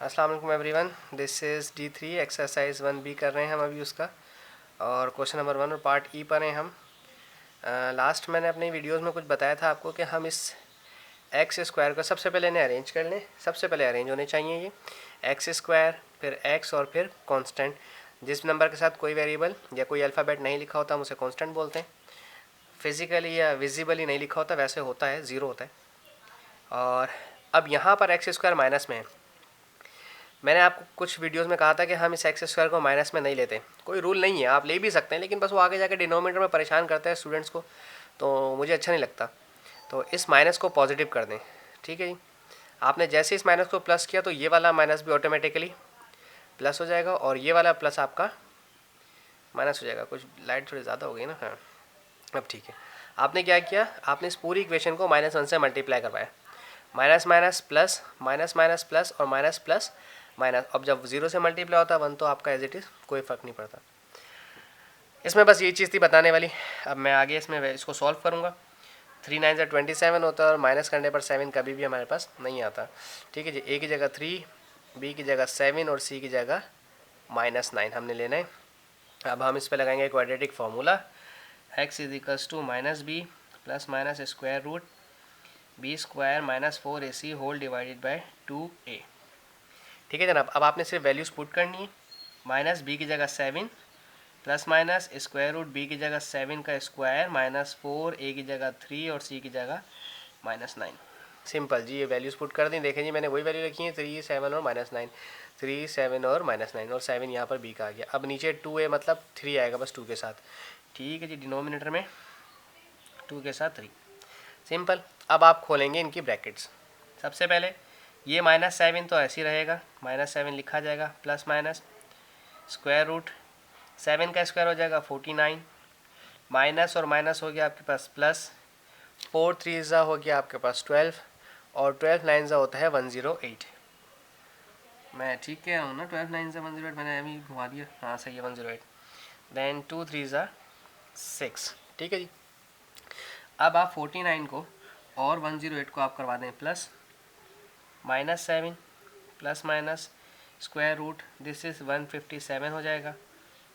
अस्सलाम वालेकुम everyone, this is D3 exercise 1B कर रहे हैं हम अभी उसका। और क्वेश्चन नंबर 1 और पार्ट ई पर हैं हम। लास्ट मैंने अपनी वीडियोस में कुछ बताया था आपको कि हम इस एक्स स्क्वायर को सबसे पहले इन्हें अरेंज कर लें। सबसे पहले अरेंज होने चाहिए ये एक्स स्क्वायर, फिर एक्स और फिर कांस्टेंट। जिस नंबर के साथ कोई वेरिएबल या कोई अल्फ़ाबेट नहीं लिखा होता हम उसे कांस्टेंट बोलते हैं। फिज़िकली या विजिबली नहीं लिखा होता, वैसे होता है, ज़ीरो होता है। और अब यहाँ पर एक्स स्क्वायर माइनस में है। मैंने आपको कुछ वीडियोस में कहा था कि हम इस एक्स स्क्वायर को माइनस में नहीं लेते। कोई रूल नहीं है, आप ले भी सकते हैं, लेकिन बस वो आगे जाके डिनोमिनेटर में परेशान करता है स्टूडेंट्स को, तो मुझे अच्छा नहीं लगता। तो इस माइनस को पॉजिटिव कर दें, ठीक है जी। आपने जैसे इस माइनस को प्लस किया तो ये वाला माइनस भी ऑटोमेटिकली प्लस हो जाएगा और ये वाला प्लस आपका माइनस हो जाएगा। कुछ लाइट थोड़ी ज़्यादा हो गई ना, हाँ अब ठीक है। आपने क्या किया, आपने इस पूरी इक्वेशन को -1 से मल्टीप्लाई करवाया। Minus minus plus, minus minus plus और माइनस प्लस माइनस। अब जब 0 से मल्टीप्लाई होता है 1 तो आपका एज इट इज़ कोई फ़र्क नहीं पड़ता। इसमें बस ये चीज़ थी बताने वाली। अब मैं आगे इसमें इसको सॉल्व करूँगा। 3 9 से 27 होता है और माइनस करने पर 7 कभी भी हमारे पास नहीं आता, ठीक है जी। ए की जगह 3, बी की जगह 7 और सी की जगह -9 हमने लेना है। अब हम इस पर लगाएंगे quadratic formula, x is to minus B plus minus square root B square -4ac whole divided by 2a। ठीक है जनाब। अब आपने सिर्फ वैल्यूज़ पुट करनी है। माइनस बी की जगह 7 plus minus square root B की जगह 7 का स्क्वायर -4 ए की जगह 3 और सी की जगह -9। सिंपल जी, ये वैल्यूज़ पुट कर दी। देखें जी, मैंने वही वैल्यू रखी है, 3 7 और -9, 3 7 और -9 और 7 यहाँ पर बी का आ गया। अब नीचे 2a मतलब 3 आएगा बस 2 के साथ, ठीक है जी। डिनोमिनेटर में 2 के साथ 3, सिंपल। अब आप खोलेंगे इनकी ब्रैकेट्स। सबसे पहले ये -7 तो ऐसे ही रहेगा, -7 लिखा जाएगा, प्लस माइनस स्क्वायर रूट 7 का स्क्वायर हो जाएगा 49, माइनस और माइनस हो गया आपके पास प्लस, 4 3 ज़ा हो गया आपके पास 12 और 12 9 ज़ा होता है 108। मैं ठीक कह रहा हूँ ना, 12 9 ज़ा 108, मैंने अभी घुमा दिया, हाँ सही है 108। देन 2 3 ज़ा 6, ठीक है जी। अब आप 49 को और 108 को आप करवा दें plus, -7 plus minus square root this is 157 हो जाएगा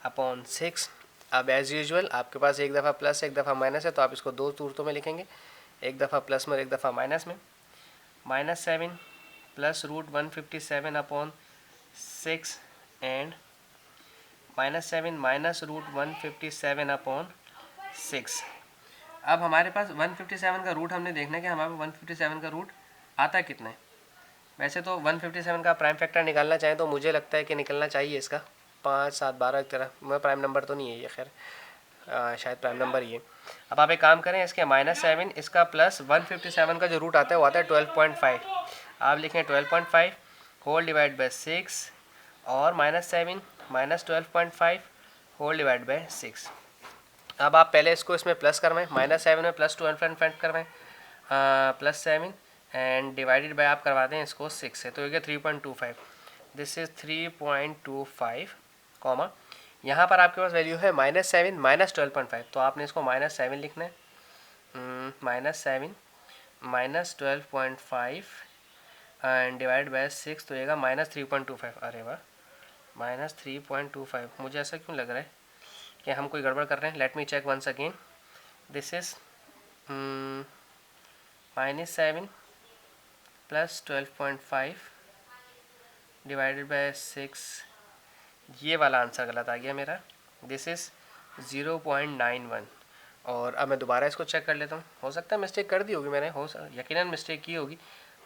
अपॉन 6। अब एज़ यूजुअल आपके पास एक दफ़ा प्लस एक दफ़ा माइनस है, तो आप इसको दो सूरतों में लिखेंगे, एक दफ़ा प्लस में और एक दफ़ा माइनस में। -7 plus root 157 upon 6 and -7 minus root 157 upon 6। अब हमारे पास 157 का रूट हमने देखना है कि हमारे 157 का रूट आता कितना है। वैसे तो 157 का प्राइम फैक्टर निकालना चाहें तो मुझे लगता है कि निकलना चाहिए इसका 5 7 12 की तरह। मैं प्राइम नंबर तो नहीं है ये, खैर शायद प्राइम नंबर ही है। अब आप एक काम करें, इसके -7 इसका प्लस 157 का जो रूट आता है वो आता है 12.5। आप लिखें 12.5 होल डिवाइड बाई 6 और -7 -12.5 होल डिवाइड बाई 6। अब आप पहले इसको इसमें प्लस करवाएं, -7 में प्लस 12.5 करवाएं, +7 एंड डिवाइडेड बाय आप करवा दें इसको 6 से, तो ये 3.25। दिस इज़ 3.25 कॉमा, यहाँ पर आपके पास वैल्यू है -7 -12.5, तो आपने इसको -7 लिखना है, -7 -12.5 एंड डिवाइड बाय 6, तो येगा -3.25। अरे वाह, -3.25। मुझे ऐसा क्यों लग रहा है कि हम कोई गड़बड़ कर रहे हैं। Let me check once again. This is -7 plus 12.5 divided by 6। ये वाला आंसर गलत आ गया मेरा, दिस इज़ 0.91। और अब मैं दोबारा इसको चेक कर लेता हूँ, हो सकता है मिस्टेक कर दी होगी मैंने, यकीनन मिस्टेक की होगी।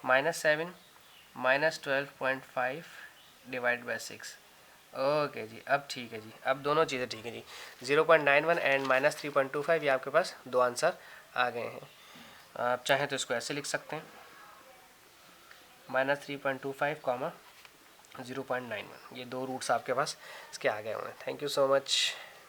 -7 -12.5 डिवाइड बाय 6। ओके जी, अब ठीक है जी, अब दोनों चीज़ें ठीक है जी। 0.91 एंड -3.25, ये आपके पास दो आंसर आ गए हैं। आप चाहें तो इसको ऐसे लिख सकते हैं, -3.25 कॉमा 0.91। ये दो रूट्स आपके पास इसके आ गए हुए हैं। Thank you so much.